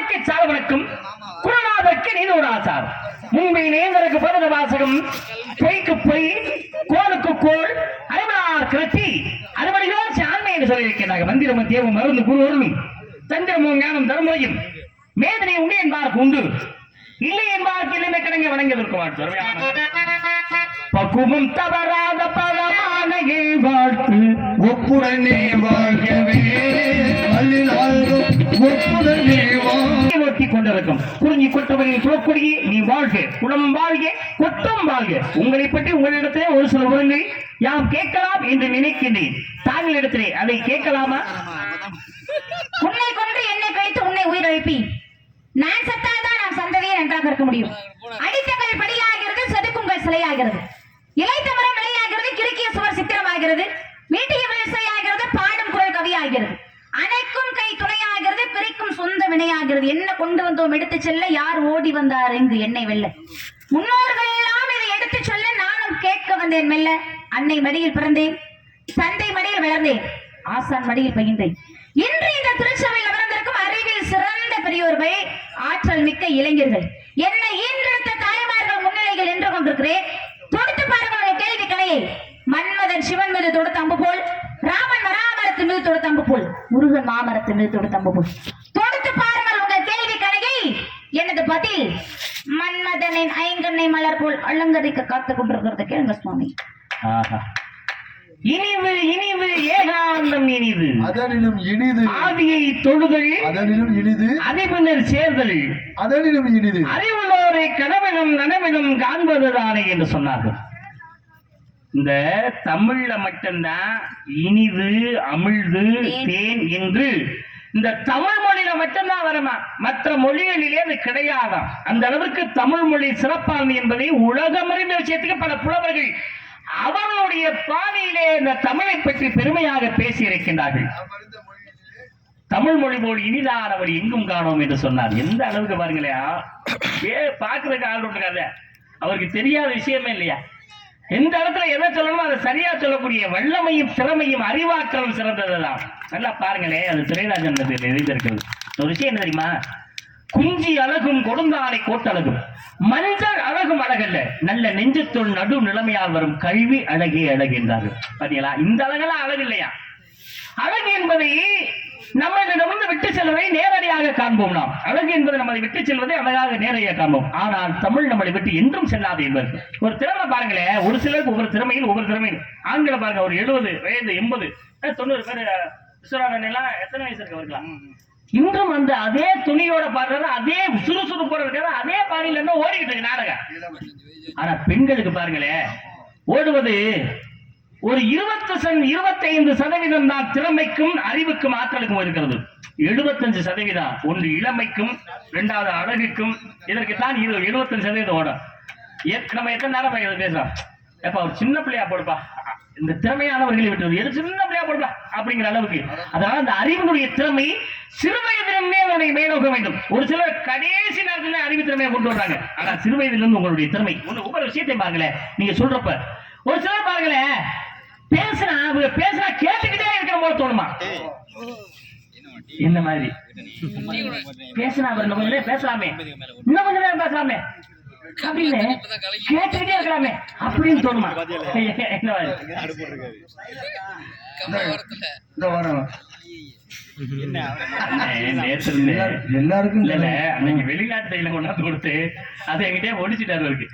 குருவாக்கு சாலவனுக்கும் குருநாதற்கு நீதோடாசார் முன்பை நேர்ந்தருக்கு பதில வாசகம் பொய்க்கு பொய் கோலுக்கு கோல் அறிவனார் கிளர்ச்சி அறுவடையோச்சு ஆண்மை என்று சொல்லியிருக்கிறாங்க. மந்திரமும் தேவும் மருந்து குரு அருளும் தந்திரமும் ஞானம் தர்மரையும் மேதனை உண்டு என்பாருக்கு உண்டு, இல்லை என்பாருக்கு இல்லைமே கிடங்க வணங்கியதற்கு வாழ்த்து. பக்குவம் தவறாத பரமான வாழ்த்து ஒப்புடனே வாழ்கவே ஒட்டி கொண்டிருக்கும் குறிஞ்சி கொட்டவரின் புறக்குடியே நீ வாழ்க, குளம் வாழ்க, கொட்டம் வாழ்க. உங்களை பற்றி உங்களிடத்திலே ஒரு சில உரங்களை யாம் கேட்கலாம் என்று நினைக்கின்றேன். தாங்களிடத்திலே அதை கேட்கலாமா? உன்னை கொன்று என்னை கழித்து உன்னை உயிர் எழுப்பி நான் செத்தால்தான் நாம் சந்ததியை நன்றாக இருக்க முடியும். அடித்தங்கள் படியாகிறது, செதுக்குங்கள் சிலையாகிறது, இலைத்த மரம் விளையாகிறது, கிறுக்கிய சுவர் சித்திரமாகிறது, மீட்டிய விளையாகிறது, பாடும் குரல் கவியாகிறது, அனைக்கும் கை துணையாகிறது, பிரிக்கும் சொந்த வினையாகிறது. என்ன கொண்டு வந்தோம் எடுத்து செல்ல, யார் ஓடி வந்தார் இங்கு என்னை வெல்ல? முன்னோர்கள் எல்லாம் இதை எடுத்து சொல்ல நானும் கேட்க வந்தேன் மெல்ல. அன்னை மடியில் பிறந்தேன், தந்தை மடியில் வளர்ந்தேன், ஆசான் மடியில் பகிர்ந்தேன். இன்று இந்த திருச்சபையில் அமர்ந்திருக்கும் அறிவில் சிறந்த பெரியோர்கள், ஆற்றல் மிக்க இளைஞர்கள், என்னை ஈன்றெடுத்த தாய்மார்கள் முன்னிலைகள் என்று கொண்டிருக்கிறேன். தொடுத்து பாருங்கள் கேள்வி கலையை. மன்மதன் சிவன் மீது தொடுத்த அம்பு போல், ராமன் வராமரத்து மீது தொடுத்த அம்பு போல், முருகன் மாமரத்து மீது தொடுத்த அம்பு போல் தொடுத்து பாருங்கள் உங்கள் கேள்வி கலையை. எனது பதில் மன்மதனின் ஐங்கண்ணை மலர் போல் அலங்கரிக்க காத்துக் கொண்டிருக்கிறது. கேளுங்க சுவாமி. இனிவு இனிவு ஏகாந்தம் இனிது, அதனிலும் இனிது ஆதியை தொழுதல், அதனிலும் இனிது அதிபின்னர் சேர்தல், அதனிலும் இனிது அறிவுள்ளோரை கனவிலும் நனவிலும் காண்பதுதானே என்று சொன்னார்கள். இந்த தமிழ்ல மட்டும்தான் இனிது அமிழ்து தேன் என்று இந்த தமிழ் மொழியில மட்டும்தான் வருமா, மற்ற மொழிகளிலே அது கிடையாதாம். அந்த அளவுக்கு தமிழ் மொழி சிறப்பானது என்பதை உலகமறிந்த விஷயத்துக்கு பல புலவர்கள் அவர்களுடைய பாணியிலே இந்த தமிழை பற்றி பெருமையாக பேசி இருக்கின்றார்கள். தமிழ் மொழி போல் இனிதானவர் எங்கும் காணோம் என்று சொன்னார். எந்த அளவுக்கு பாருங்களேன், பாக்குறதுக்கு ஆள் இருக்காத, அவருக்கு தெரியாத விஷயமே இல்லையா. எந்த இடத்துல எதை சொல்லணுமோ அதை சரியா சொல்லக்கூடிய வல்லமையும் திறமையும் அறிவாற்றலும் சிறந்ததுதான். நல்லா பாருங்களேன், அது திரைராஜன் எழுதியிருக்கிறது. ஒரு விஷயம் என்ன தெரியுமா? குஞ்சி அழகும் கொடுந்தானை கோட்டழகும், மஞ்சள் அழகும் அழகல்ல, நல்ல நெஞ்சத்துள் நடு நிலைமையால் வரும் கல்வி அழகே அழகு என்றார்கள். பாத்தீங்களா, இந்த அழகெல்லாம் அழகு இல்லையா? அழகு என்பதை நம்மளிடமிருந்து விட்டு செல்வதை நேரடியாக காண்போம். நாம் அழகு என்பதை நம்மளை விட்டு செல்வதை அழகாக நேரடியாக காண்போம். ஆனால் தமிழ் நம்மளை விட்டு என்றும் செல்லாது என்பது. ஒரு திறமை பாருங்களேன், ஒரு சிலருக்கு ஒவ்வொரு திறமையில் ஒவ்வொரு திறமையில். ஆண்களை பாருங்க, ஒரு 70 வயது 80 90 பேர் விஸ்வநாதன் எல்லாம் எத்தனை வயசு இருக்கு அவருக்கலாம் இன்றும் அந்த அதே துணியோட பாடுறது, அதே சுறுசுறுப்போட இருக்கிறது, அதே பாணியில இருந்து ஓடிக்கிட்டு இருக்கு நாடகம். ஆனா பெண்களுக்கு பாருங்களேன், ஓடுவது ஒரு 25% தான் திறமைக்கும் அறிவுக்கும் ஆற்றலுக்கும் இருக்கிறது. 75% ஒன்று இளமைக்கும், இரண்டாவது அழகுக்கும். இதற்குத்தான் 75% ஓடும். நம்ம எத்தனை நேரம் பேசுறோம், எப்ப ஒரு சின்ன பிள்ளையா போடுப்பா, இந்த திறமையானவர்களை விட்டு எது சின்ன பிள்ளையா போடுப்பா அப்படிங்கிற அளவுக்கு. அதனால அந்த அறிவினுடைய திறமை சிறு வயதிலிருந்தே மேலோக வேண்டும். ஒரு சிலர் கடைசி நேரத்தில் அறிவு திறமையை கொண்டு வர்றாங்க. ஆனா சிறு வயதிலிருந்து உங்களுடைய திறமை ஒவ்வொரு விஷயத்தையும் பாருங்களேன். நீங்க சொல்றப்ப ஒரு சிலர் பாருங்களேன், பேசினா கேட்டுக்கிட்டே இருக்கிற போல தோணுமா? என்ன மாதிரி பேசினா இன்னும் கொஞ்ச நேரம் பேசலாமே, இன்னும் கொஞ்ச நேரம் பேசலாமே அப்படின்னு கேட்டுக்கிட்டே இருக்கலாமே அப்படின்னு தோணுமா? என்ன எல்லாருக்கும் வெளிநாட்டு தையில கொண்டாந்து கொடுத்து அதை என்கிட்ட ஒடிச்சுட்டாரு. அவருக்கு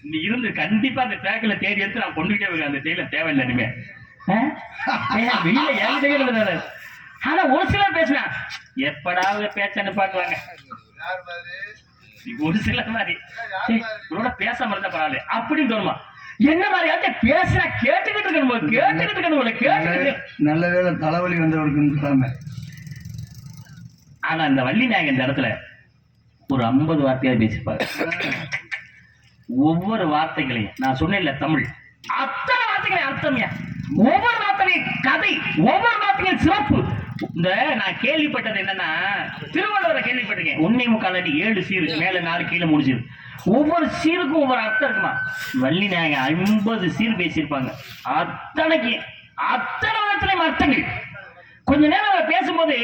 நீ இருந்து கண்டிப்பா அந்த பேக்கில தேடி எடுத்து நான் கொண்டுகிட்டே இருக்கேன். அந்த தையில தேவையில்லை இனிமே வெளியில ஏன். ஆனா ஒரு சிலர் பேசுனா எப்படாவது பேச்ச நிப்பாட்டுவாங்க. ஒரு சிலர் மாதிரி பேசாம இருந்தா பரவாயில்ல அப்படின்னு தோணுமா? என்ன மாதிரி பேசுனா கேட்டுக்கிட்டு இருக்கணும். நல்ல வேலை தலைவலி வந்தவருக்கு. ஆனா இந்த வள்ளி நாயகன் இந்த இடத்துல ஒரு 50 வார்த்தையாவது பேசிப்பாரு. ஒவ்வொரு வார்த்தைகளையும் நான் சொன்னேன்ல, தமிழ் அத்தனை வார்த்தைகளையும் அர்த்தம், ஒவ்வொரு வார்த்தையும் கதை, ஒவ்வொரு வார்த்தையும் சிறப்பு. இந்த நான் கேள்விப்பட்டது என்னன்னா, திருவள்ளுவரை கேள்விப்பட்டிருக்கேன். 1.25 அடி 7 சீரு, மேல 4 கீழே 3 சீரு. ஒவ்வொரு சீருக்கும் ஒவ்வொரு அர்த்தம் இருக்குமா? வள்ளி நாயகன் 50 சீர் பேசியிருப்பாங்க. அத்தனை வார்த்தையிலும் அர்த்தங்கள். கொஞ்ச நேரம் பேசும்போது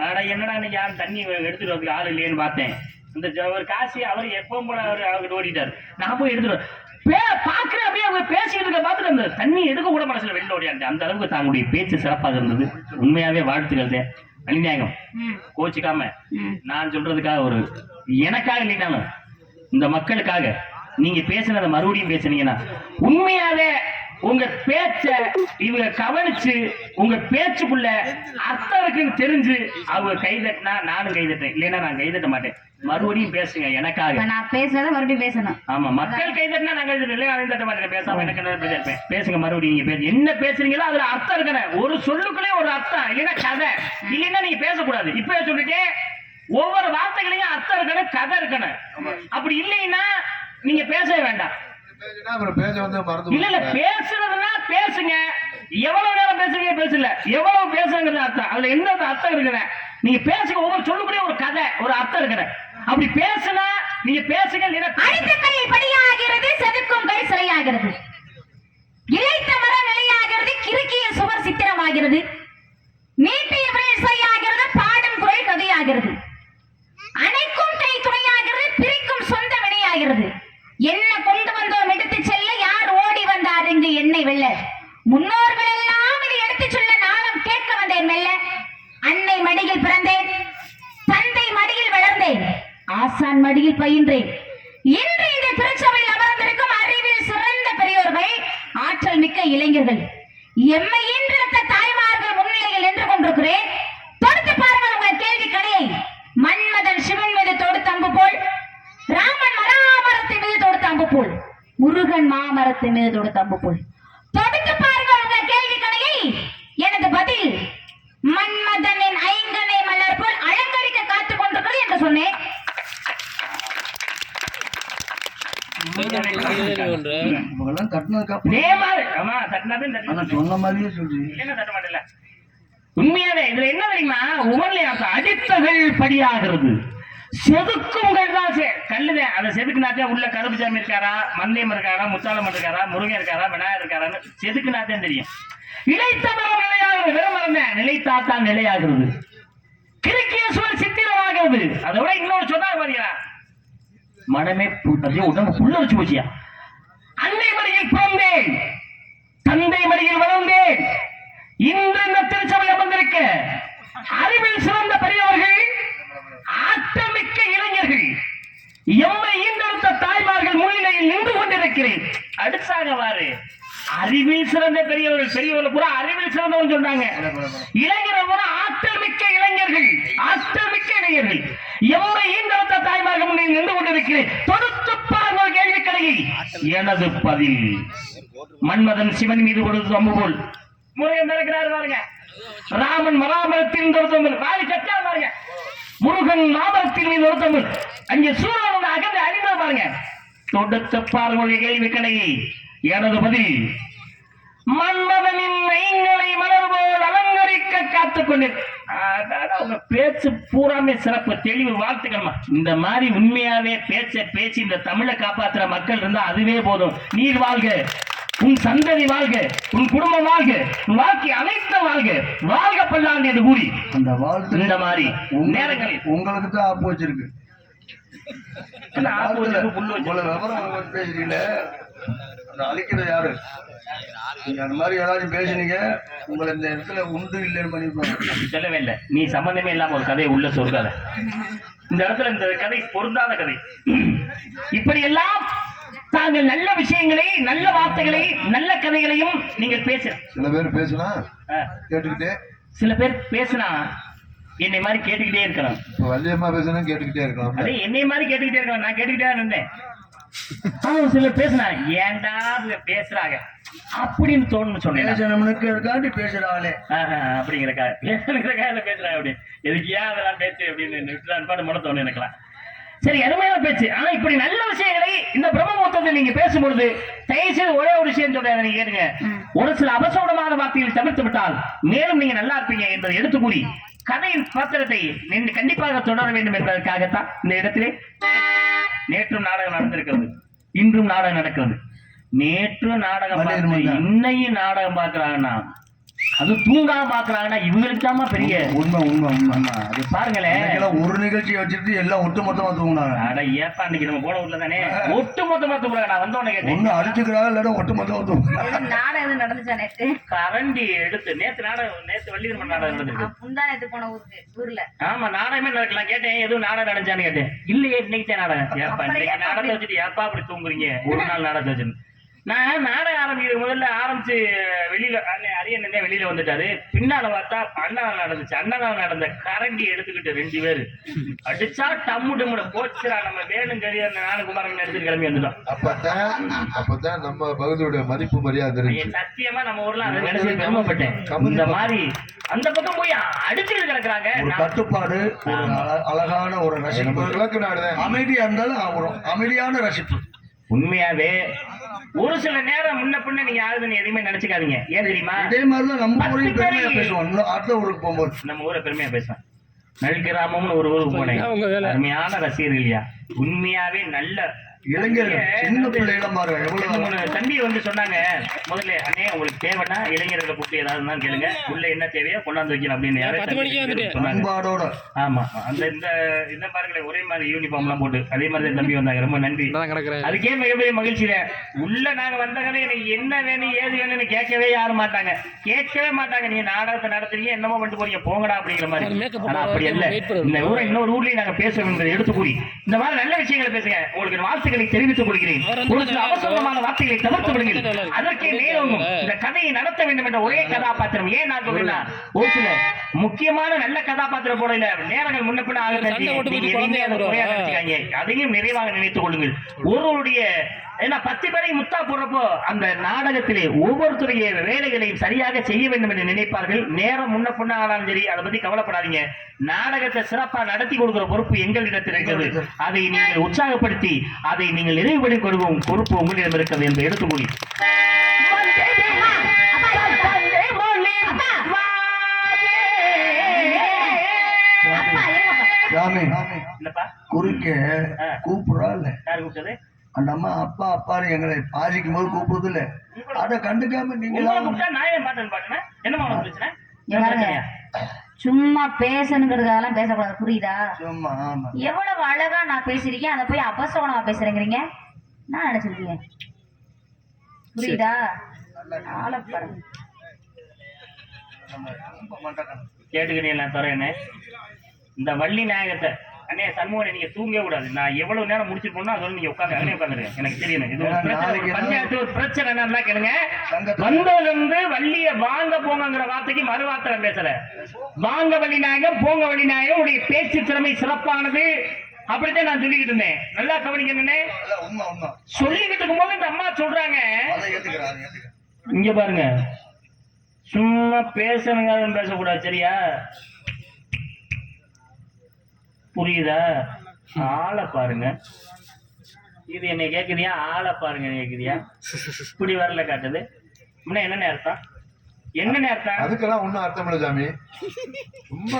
ஆனா என்னடா இன்னைக்கு யாரும் தண்ணி எடுத்துட்டு வரதுக்கு ஆள் இல்லையேன்னு பார்த்தேன். இந்த ஒரு காசி அவர் எப்பவும் போல அவர்கிட்ட ஓடிட்டாரு. நான் போய் எடுத்துட்டு பாக்குறேன், அப்படியே அவங்க பேசிட்டு இருக்க பார்த்துட்டு அந்த தண்ணி எடுக்க கூட மனசுல வெளில ஓடியாச்சு. அந்த அளவுக்கு தாங்களுடைய பேச்சு சிறப்பாக இருந்தது. உண்மையாவே வாழ்த்துக்கள். அலிநாயகம் கோச்சிக்காம நான் சொல்றதுக்காக ஒரு எனக்காக இல்லைனாலும் இந்த மக்களுக்காக நீங்க பேசுனதை மறுபடியும் பேசுனீங்கன்னா உண்மையாவே உங்க பேச்ச இவங்க கவனிச்சு உங்க பேச்சுக்குள்ள அர்த்தம் இருக்குன்னு தெரிஞ்சு அவங்க கைதட்டினா நானும் கைதட்டேன், இல்லைன்னா நான் கைதட்ட மாட்டேன். மறுபடியும் பேசுங்க எனக்காக. நான் பேசுறத மறுபடியும் பேசணும். ஆமா, மக்கள் கைதட்டினா நான் கைதட்ட, இல்லையா கைதட்ட மாட்டேன். பேசாம எனக்கு பேசுங்க மறுபடியும். நீங்க பேச என்ன பேசுறீங்களோ அதுல அர்த்தம் இருக்கணும். ஒரு சொல்லுக்குள்ளே ஒரு அர்த்தம், இல்லைன்னா கதை, இல்லைன்னா நீங்க பேசக்கூடாது. இப்ப சொல்லிட்டு ஒவ்வொரு வார்த்தைகளையும் அர்த்தம் இருக்கணும், கதை இருக்கணும். அப்படி இல்லைன்னா நீங்க பேசவே வேண்டாம். இல்ல இல்ல பேசுறதுன்னா பேசுங்க. எவ்வளவு நேரம் பேசுறீங்க பேசல, எவ்வளவு பேசுறது அர்த்தம், அதுல என்ன அர்த்தம் இருக்குற நீங்க பேசுங்க. ஒவ்வொரு சொல்லுக்குள்ளே ஒரு கதை, ஒரு அர்த்தம் இருக்கிற. அப்படி பேசுனா நீங்க பேசுங்க. அடித்தக்கல்லில் படியாகிறது, செதுக்கும் கை சிலையாகிறது, இழைத்த மரம் நிலையாகிறது, கிறுக்கிய சுவர் சித்திரமாகிறது, நீட்டிய விரல் சிலையாகிறது, பாடும் குரல் கதையாகிறது, அணைக்கும் கை துணையாகிறது, பிரிக்கும் சொந்த வினையாகிறது. என்ன கொண்டு வந்தோம் எடுத்து செல்ல, யார் ஓடி வந்தார் இங்கு என்னை வெல்ல, முன்னோர்கள் எல்லாம் இதை எடுத்து சொல்ல நானும் கேட்க வந்தேன் மெல்ல. அன்னை மடியில் பிறந்தேன், தந்தை மடியில் வளர்ந்தேன், ஆசான் மடியில் பயின்றேன். இன்று இந்த திருச்சபையில் அமர்ந்திருக்கும் அறிவில் சிறந்த பெரியோர்கள், ஆற்றல் மிக்க இளைஞர்கள், எம்மை ஈன்றெடுத்த தாய்மார்கள் முன்னிலையில் நின்று கொண்டிருக்கிறேன். தொடுத்து பாருங்கள் உங்கள் கேள்வி கலையை. மன்மதன் சிவன் மீது தொடுத்த அம்பு போல், ராமன் மராமரத்தின் மீது தொடுத்த அம்பு போல், முருகன் மாமரத்தின் மீது தொடுத்த அம்பு போல் தொடுத்து பாருங்கள் உங்கள் கேள்வி கலையை. எனது பதில் மன்மதனின் ஐங்கனை மலர் போல் அலங்கரிக்க காத்துக் கொண்டிருக்கிறது என்று சொன்னேன். உண்மையாவே இதுல என்ன தெரியுமா, அடித்தகள் படியாகிறது, செதுக்குங்கள் தான் கல்லுதான். அதை செதுக்குனாத்தே உள்ள கருப்புசாமி இருக்காரா, மந்தியம் இருக்காரா, முத்தாளம் இருக்காரா, முருகன் இருக்காரா, விநாயகர் இருக்காரான்னு செதுக்குனாத்தான் தெரியும். இழைத்த மரம் நிலையாகிறது, வெறும் மரம் நிலைத்தாத்தான் நிலையாகிறது, கிறுக்கிய சுவர் சித்திரமாகிறது. அதை விட இன்னொரு சொன்னாங்க பாத்தீங்களா, மனமே உடம்பு புல்லரிச்சு போச்சியா. அன்னை மடியில் பிறந்தேன், தந்தை மடியில் வளர்ந்தேன், இன்று இந்த திருச்சபை அமர்ந்திருக்க அறிவில் சிறந்த பெரியவர்கள், ஆட்டமிக்க இளைஞர்கள், எம்மை ஈன்றெடுத்த தாய்மார்கள் முன்னிலையில் நின்று கொண்டிருக்கிறேன். அடுத்தாகவாறு அறிவில் சிறந்த பெரியவர்கள், பெரியவர்கள் பூரா அறிவில் சிறந்தவங்க சொன்னாங்க. இளைஞர்கள் பூரா ஆற்றல் மிக்க இளைஞர்கள், ஆற்றல் மிக்க இளைஞர்கள், எம்மை ஈன்றெடுத்த தாய்மார்கள் முன்னிலையில் நின்று கொண்டிருக்கிறேன். தொடுத்து பாருங்கள் கேள்வி கலையை. எனது பதில் மன்மதன் சிவன் மீது கொடுத்து அம்பு போல், முருகன் இருக்கிறார் பாருங்க, ராமன் மராமரத்தின் வாரி சட்டா பாருங்க, முருகன் மாமரத்தின் மீது ஒருத்தவன், அங்கே சூழல் அகன்று அழிந்த பாருங்க. தொடுத்த பாருடைய கேள்வி கணையை. எனது பதில் மன்மதனின் ஐங்களை மலர் போல் அலங்கரிக்க காத்துக் கொண்டேன். உங்க பேச்சு பூராமே சிறப்பு, தெளிவு, வாழ்த்துக்கள்மா. இந்த மாதிரி உண்மையாவே பேச்சு இந்த தமிழை காப்பாற்றுற மக்கள் இருந்தா அதுவே போதும். நீர் வாழ்க, உன் சந்ததி வாழ்க, உன் குடும்பம் வாழ்க, உன் வாழ்க்கை அனைத்து வாழ்க, வாழ்க பல்லாண்டு என்று கூறி அந்த வாழ்த்து இந்த மாதிரி நேரங்களில் உங்களுக்கு தான் ஆப்பு வச்சிருக்கு. பேசுறீங்களே அழிக்கிறது யாரு? நீங்க அந்த மாதிரி ஏதாச்சும் பேசுனீங்க, உங்களை இந்த இடத்துல உண்டு இல்லைன்னு பண்ணிருப்பாங்க. சொல்லவே இல்லை, நீ சம்பந்தமே இல்லாம ஒரு கதையை உள்ள சொல்றாத. இந்த இடத்துல இந்த கதை பொருந்தாத கதை. இப்படி எல்லாம் தாங்கள் நல்ல விஷயங்களை, நல்ல வார்த்தைகளை, நல்ல கதைகளையும் நீங்கள் பேச. சில பேர் பேசினா கேட்டுக்கிட்டே, சில பேர் பேசினா என்னை மாதிரி கேட்டுக்கிட்டே இருக்கணும். வள்ளியம்மா பேசினா கேட்டுக்கிட்டே இருக்கலாம். அதே என்னை மாதிரி கேட்டுக்கிட்டே இருக்கலாம். நான் கேட்டுக்கிட்டே இருந்தேன். சில பேசினா ஏன்டா பேசுறாங்க அப்படின்னு தோணுன்னு சொன்னேன். பேசுறாங்களே அப்படிங்கிறக்காக பேசுறாங்க அப்படி எதுக்கியா அதெல்லாம் பேசு அப்படின்னு முட தோணும் எனக்குலாம். சரி, அருமையான பேச்சு. ஆனா இப்படி நல்ல விஷயங்களை இந்த பிரம்மமுகூர்த்தத்தில் நீங்க பேசும்பொழுது தயவுசெய்து ஒரே ஒரு விஷயம் சொல்றேன், நீங்க கேளுங்க. ஒரு சில அபசோடமான வார்த்தைகள் தவிர்த்து விட்டால் மேலும் நீங்க நல்லா இருப்பீங்க என்பதை எடுத்து கூறி கதையின் பாத்திரத்தை நீங்கள் கண்டிப்பாக தொடர வேண்டும் என்பதற்காகத்தான் இந்த இடத்திலே நேற்றும் நாடகம் நடந்திருக்கிறது, இன்றும் நாடகம் நடக்கிறது. நேற்று நாடகம், இன்னையும் நாடகம் பார்க்கிறாங்கன்னா அது தூங்காம பாக்குறாங்கன்னா இவங்களுக்காம பெரிய உண்மை உண்மை உண்மை ஆமா அது பாருங்களேன். இன்னைக்கெல்லாம் ஒரு நிகழ்ச்சியை வச்சுட்டு எல்லாம் ஒட்டு மொத்தமா தூங்குனாங்க. அட ஏப்பா இன்னைக்கு நம்ம போன ஊர்ல தானே ஒட்டு மொத்தமா தூங்குறாங்க. நான் வந்தோடனே கேட்டேன் ஒண்ணு அடிச்சுக்கிறாங்க இல்லாட்ட ஒட்டு மொத்தமா தூங்குறாங்க. நாடகம் எதுவும் நடந்துச்சா நேத்து? கரண்டி எடுத்து நேத்து நாடகம் நேத்து வள்ளிகர்மன் நாடகம் நடந்துருக்கு. முந்தா நேத்து போன ஊர்ல ஆமா நாடகமே நடக்கலாம். கேட்டேன் எதுவும் நாடகம் நடந்துச்சான்னு கேட்டேன். இல்லையே இன்னைக்கு நாடகம். ஏப்பா இன்னைக்கு நாடகத்தை வச்சுட்டு ஏப்பா அப்படி தூங்குறீங்க ஒரு நாள் நாடகத்தை வச்சுன்னு. நான் நாடகம் ஆரம்பிக்கிறது முதல்ல ஆரம்பிச்சு வெளியில அரியன் வெளியில வந்துட்டாரு. பின்னால பார்த்தா அண்ணாவில் நடந்துச்சு. அண்ணாவில் நடந்த கரண்டி எடுத்துக்கிட்டு 2 பேரு அடிச்சா டம்மு டம்முட போச்சுரா. நம்ம வேணும் கரிய நானுகுமாரன் எடுத்துட்டு கிளம்பி வந்துட்டோம். அப்பதான் நம்ம பகுதியோட மதிப்பு மரியாதை. சத்தியமா நம்ம ஊர்ல அதை நினைச்சு பெருமைப்பட்டேன். இந்த மாதிரி அந்த பக்கம் போய் அடிச்சுட்டு கிடக்குறாங்க. ஒரு கட்டுப்பாடு, ஒரு அழகான ஒரு ரசிப்பு, கிழக்கு நாடுதான். அமைதியா இருந்தாலும் ஒரு அமைதியான ரசிப்பு. உண்மையாவே ஒரு சில நேரம் முன்ன பின்ன நீங்க யாருன்னு எதையுமே நினைச்சுக்காதீங்க. ஏன் தெரியுமா? இதே மாதிரிதான் நம்ம ஊரையும் பெருமையா பேசுவோம். அடுத்த ஊருக்கு போகும்போது நம்ம ஊரை பெருமையா பேசுவேன். நல்கிராமம்னு ஒரு ஊருக்கு போனேன். அருமையான ரசிகர்கள் இல்லையா? உண்மையாவே நல்ல இளைஞர்கள், சின்ன பிள்ளைகள மாறும். எவ்வளவு தம்பி வந்து சொன்னாங்க முதல்ல, அண்ணே உங்களுக்கு தேவைன்னா இளைஞர்களை கூப்பிட்டு ஏதாவது தான் கேளுங்க, உள்ள என்ன தேவையோ கொண்டாந்து வைக்கணும் அப்படின்னு சொன்னாங்க. ஆமா அந்த இந்த இந்த பாருங்களேன் ஒரே மாதிரி யூனிஃபார்ம் எல்லாம் போட்டு அதே மாதிரி தான் தம்பி வந்தாங்க. ரொம்ப நன்றி. அதுக்கே மிகப்பெரிய மகிழ்ச்சி. உள்ள நாங்க வந்தவங்க எனக்கு என்ன வேணும் ஏது வேணும்னு கேட்கவே யாரும் மாட்டாங்க. கேட்கவே மாட்டாங்க. நீங்க நாடகத்தை நடத்துறீங்க என்னமோ பண்ணிட்டு போறீங்க போங்கடா அப்படிங்கிற மாதிரி. ஆனா அப்படி அல்ல. இந்த ஊரை இன்னொரு ஊர்லயும் நாங்க பேசுவோம் எடுத்து கூறி இந்த மாதிரி நல்ல விஷயங்களை பேசுங்க. உங்களுக்கு வார்த்தைகளை தெரிவித்துக் கொள்கிறேன். ஒரு சில அவசரமான வார்த்தைகளை தவிர்த்து விடுங்கள். அதற்கே மேலோங்கும் இந்த கதையை நடத்த வேண்டும் என்ற ஒரே கதாபாத்திரம். ஏன் நான் சொல்றேன், ஒரு சில முக்கியமான நல்ல கதாபாத்திரம் போட இல்ல நேரங்கள் முன்ன பின்ன அதையும் நிறைவாக நினைத்துக் கொள்ளுங்கள். ஒருவருடைய ஏன்னா 10 பேரை முத்தா போடுறப்போ அந்த நாடகத்திலே ஒவ்வொருத்தருடைய வேலைகளையும் சரியாக செய்ய வேண்டும் என்று நினைப்பார்கள். நேரம் முன்ன பின்ன ஆனாலும் சரி அதை பத்தி கவலைப்படாதீங்க. நாடகத்தை சிறப்பா நடத்தி கொடுக்கிற பொறுப்பு எங்களிடத்தில் இருக்கிறது. அதை நீங்கள் உற்சாகப்படுத்தி அதை நீங்கள் நிறைவுபடி கொடுக்கும் பொறுப்பு உங்களிடம் இருக்கிறது என்று எடுத்துக்கொள்ளி குறுக்க கூப்பிடுறா இல்ல யாரு கூப்பிட்டது? அந்த அம்மா அப்பா அப்பான்னு எங்களை பாதிக்கும் போது கூப்பிடுறது இல்ல. அதை கண்டுக்காம நீங்க சும்மா பேசணுங்கிறதுக்கெல்லாம் பேசக்கூடாது, புரியுதா? சும்மா ஆமா. எவ்வளவு அழகா நான் பேசிருக்கேன், அதை போய் அபசகுணமா பேசுறேங்கிறீங்க. நான் நினைச்சிருக்கீங்க, புரியுதா? கேட்டுக்கிட்டீங்களா தரேன்னு இந்த வள்ளி நாயகத்தை அண்ணே சண்முகனை நீங்க தூங்கவே கூடாது. நான் எவ்வளவு நேரம் முடிச்சுட்டு போனா அதோட நீங்க உட்காந்து அங்கே உட்காந்துருங்க. எனக்கு தெரியும் இது ஒரு பஞ்சாயத்து ஒரு பிரச்சனை என்னன்னா கேளுங்க. வந்ததுல இருந்து வள்ளிய வாங்க போங்கிற வார்த்தைக்கு மறு வார்த்தை பேசல. வாங்க வள்ளி நாயகம் போங்க வள்ளி நாயகம் உடைய பேச்சு திறமை சிறப்பானது அப்படித்தான் நான் சொல்லிக்கிட்டு இருந்தேன். நல்லா கவனிக்கணுன்னே சொல்லிக்கிட்டு இருக்கும் போது இந்த அம்மா சொல்றாங்க, இங்க பாருங்க சும்மா பேசணுங்க பேசக்கூடாது, சரியா? புரியுதா? ஆளை பாருங்க. இது என்னை கேக்குறியா? ஆளை பாருங்க கேக்குறியா? இப்படி வரல காட்டுது. என்ன அர்த்தம்? என்ன அர்த்தம்? அதுக்கெல்லாம் ஒண்ணும் அர்த்தம் இல்ல சாமி. சும்மா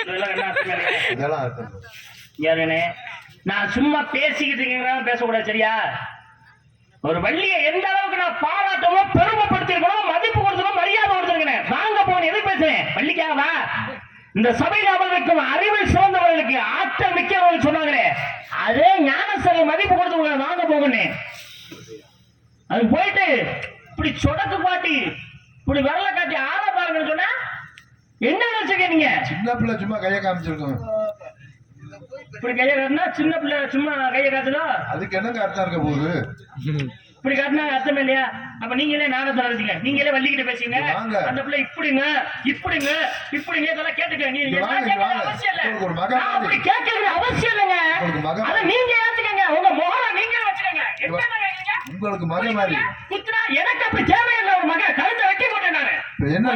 இதெல்லாம் அர்த்தம் யாருனே? நான் சும்மா பேசிக்கிட்டு இருக்கேன் பேசக்கூடாது, சரியா? ஒரு வள்ளியை எந்த அளவுக்கு நான் பாராட்டணும் பெருமைப்படுத்திருக்கணும் மதிப்பு கொடுத்தணும் மரியாதை கொடுத்துருக்கேன். வாங்க போன எது பேசுறேன்? வள்ளிக்காவா? இந்த சபையில் அவர்களுக்கும் அறிவில் சிறந்தவர்களுக்கு ஆற்றல் மிக்கவர்கள் சொன்னாங்களே அதே ஞானசரை மதிப்பு கொடுத்து வாங்க போகணும். அது போயிட்டு இப்படி சொடக்கு பாட்டி இப்படி விரல காட்டி ஆள பாருங்கன்னு சொன்னா என்ன நினைச்சுக்க? நீங்க சின்ன பிள்ளை சும்மா கையை காமிச்சிருக்கோம். இப்படி கையை காட்டினா சின்ன பிள்ளை சும்மா கையை காட்டுதோ அதுக்கு என்னங்க அர்த்தம் இருக்க போகுது? இப்படி காட்டினா அர்த்தம் இல்லையா? அப்ப நீங்களே நாடகத்தை நடத்துங்க, நீங்களே வள்ளிக்கிட்ட பேசுங்க. அந்த பிள்ளை இப்படிங்க இப்படிங்க இப்படிங்க இதெல்லாம் கேட்டுக்க. நீங்க அவசியம் இல்ல, அப்படி கேட்கறது அவசியம் இல்லைங்க. அதை நீங்க ஏத்துக்கங்க, உங்க முகரை நீங்க வச்சுக்கோங்க. உங்களுக்கு மக மாதிரி குத்துனா எனக்கு அப்படி தேவையில்லை. ஒரு மக கழுத்தை வெட்டி போட்டேன் நானு. என்ன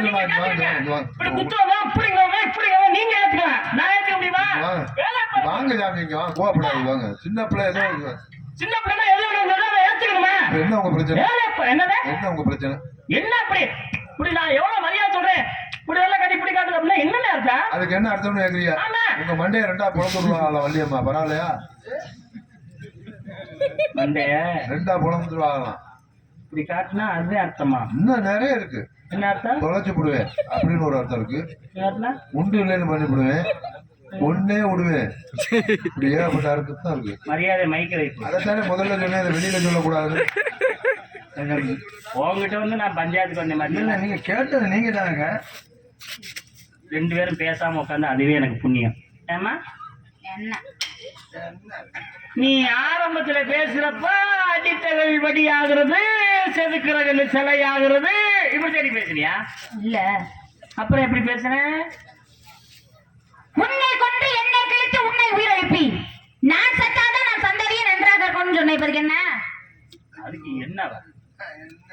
இப்படி குத்துவங்க இப்படிங்க இப்படிங்க நீங்க ஏத்துக்கலாம், நான் ஏத்துக்க முடியுமா? வாங்க சாமி இங்க வாங்க, கோவப்படாது வாங்க. சின்ன பிள்ளை ஏதோ சின்ன பிள்ளை எது ஏத்துக்கணுமா? என்ன உங்க பிரச்சனை? என்னது என்ன உங்க பிரச்சனை? என்ன அப்படி இப்படி நான் எவ்வளவு மரியாதை சொல்றேன் இப்படி எல்லாம் கட்டி இப்படி காட்டுறது அப்படின்னா என்ன அர்த்தம்? அதுக்கு என்ன அர்த்தம்னு கேக்குறியா? உங்க மண்டைய 2ஆ பிளந்துருவாங்களா வள்ளியம்மா? பரவாயில்லையா? மண்டைய 2ஆ பிளந்துருவாங்களாம். இப்படி காட்டினா அது அர்த்தமா? இன்னும் நிறைய இருக்கு. என்ன அர்த்தம்? தொலைச்சு விடுவேன் அப்படின்னு ஒரு அர்த்தம் இருக்கு. யாருன்னா? உண்டு இல்லைன்னு பண்ணிவிடுவேன், ஒன்னே விடுவேன், இப்படி ஏகப்பட்ட அர்த்தம் தான் இருக்கு. மரியாதை மைக்கில் வைப்பு. அதைத்தானே முதல்ல சொன்னேன், அதை வெளியில சொல்லக்கூடாது. உங்ககிட்ட வந்து நான் பஞ்சாயத்துக்கு வந்த மாதிரி இல்ல நீங்க கேட்டது நீங்க தானங்க. 2 பேரும் பேசாம உட்காந்து அதுவே எனக்கு புண்ணியம். ஏமா என்ன நீ ஆரம்பத்துல பேசுறப்ப அடித்தகள் வடி ஆகுறது, செதுக்குறகள் சிலை ஆகுறது, இப்படி சரி பேசுறியா? இல்ல அப்புறம் எப்படி பேசுறேன்? உன்னை கொண்டு என்னை கிழித்து உன்னை உயிரிழப்பி நான் செத்தாதான் நான் சந்ததியை நன்றாக இருக்கணும்னு சொன்னேன். இப்போதைக்கு என்ன? அதுக்கு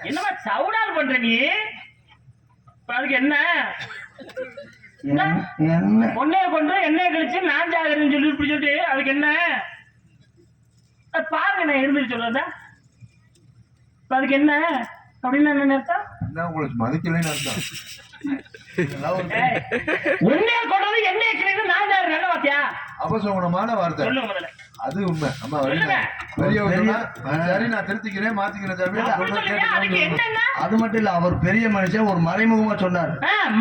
என்னமா சவுடால் பண்ற நீ? இப்ப அதுக்கு என்ன? என்ன பொண்ணைய கொண்டு எண்ணெய் கழிச்சு நான் ஜாகிறேன்னு சொல்லி இப்படி சொல்லிட்டு அதுக்கு என்ன? அது பாருங்க நான் இருந்து சொல்றதா. இப்ப அதுக்கு என்ன அப்படின்னு என்ன அர்த்தம்? என்ன உங்களுக்கு மதிக்கலைன்னு அர்த்தம். உன்னைய கொண்டது எண்ணெய் கிழித்து நான் ஜாகிறேன், நல்ல வார்த்தையா? அபசகுணமான வார்த்தை. சொல்லுங்க முதல்ல. அது உண்மை. அம்மா சொல்லுங்க. சரி, நான் திருத்திக்கிறேன், மாத்திக்கிறேன் சாமி. அப்படி சொல்லுங்க. அதுக்கு என்னன்னா? அது மட்டும் இல்ல, அவர் பெரிய மனுஷன் ஒரு மறைமுகமா சொன்னார்.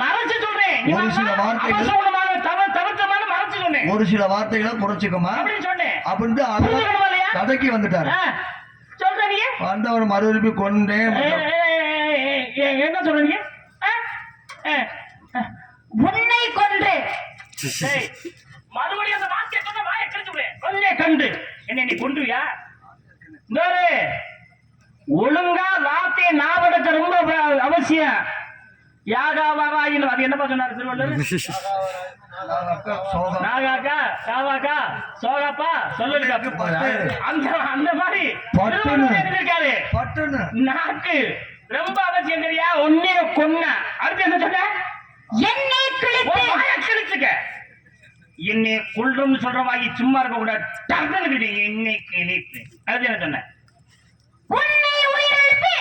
மறைச்சு சொல்றேன். நீ ஒரு சில வார்த்தைகள் அபசகுணமான தவிர்த்தமான மறைச்சு சொன்னேன். ஒரு சில வார்த்தைகளை குறைச்சிக்கமா அப்படின்னு சொன்னேன். அப்படின்னு புரிஞ்சுக்கணுமா இல்லையா? கதைக்கு வந்துட்டாரு. சொல்ற நீ வந்தவர் மறுபடியும் கொண்டேன். என்ன சொல்றீங்க? உன்னை கொன்று மறுபடியும் அந்த வார்த்தையை சொன்ன வாயை கிழிச்சு விடு. கொல்லே கண்டு என்ன நீ கொண்டுவியா? ஒழுங்கா வார்த்தையை ஞாபகத்தை ரொம்ப அவசியம். யாகாவாராயின் அது என்னப்பா சொன்னார் திருவள்ளுவர்? நாகாக்கா காவாக்கா சோகாப்பா சொல்லுங்க. அந்த மாதிரி இருக்காரு. பட்டுன்னு நாக்கு ரொம்ப அவசியம் தெரியா? ஒன்னே கொன்ன அடுத்து என்ன சொன்ன? என்னை கிழித்து கிழிச்சுக்க. என்னை கொள்றோம்னு சொல்ற வாங்கி சும்மா இருக்க கூடாது. என்னை கிழித்து அடுத்து என்ன சொன்ன? உன்னை உயிரிழப்பி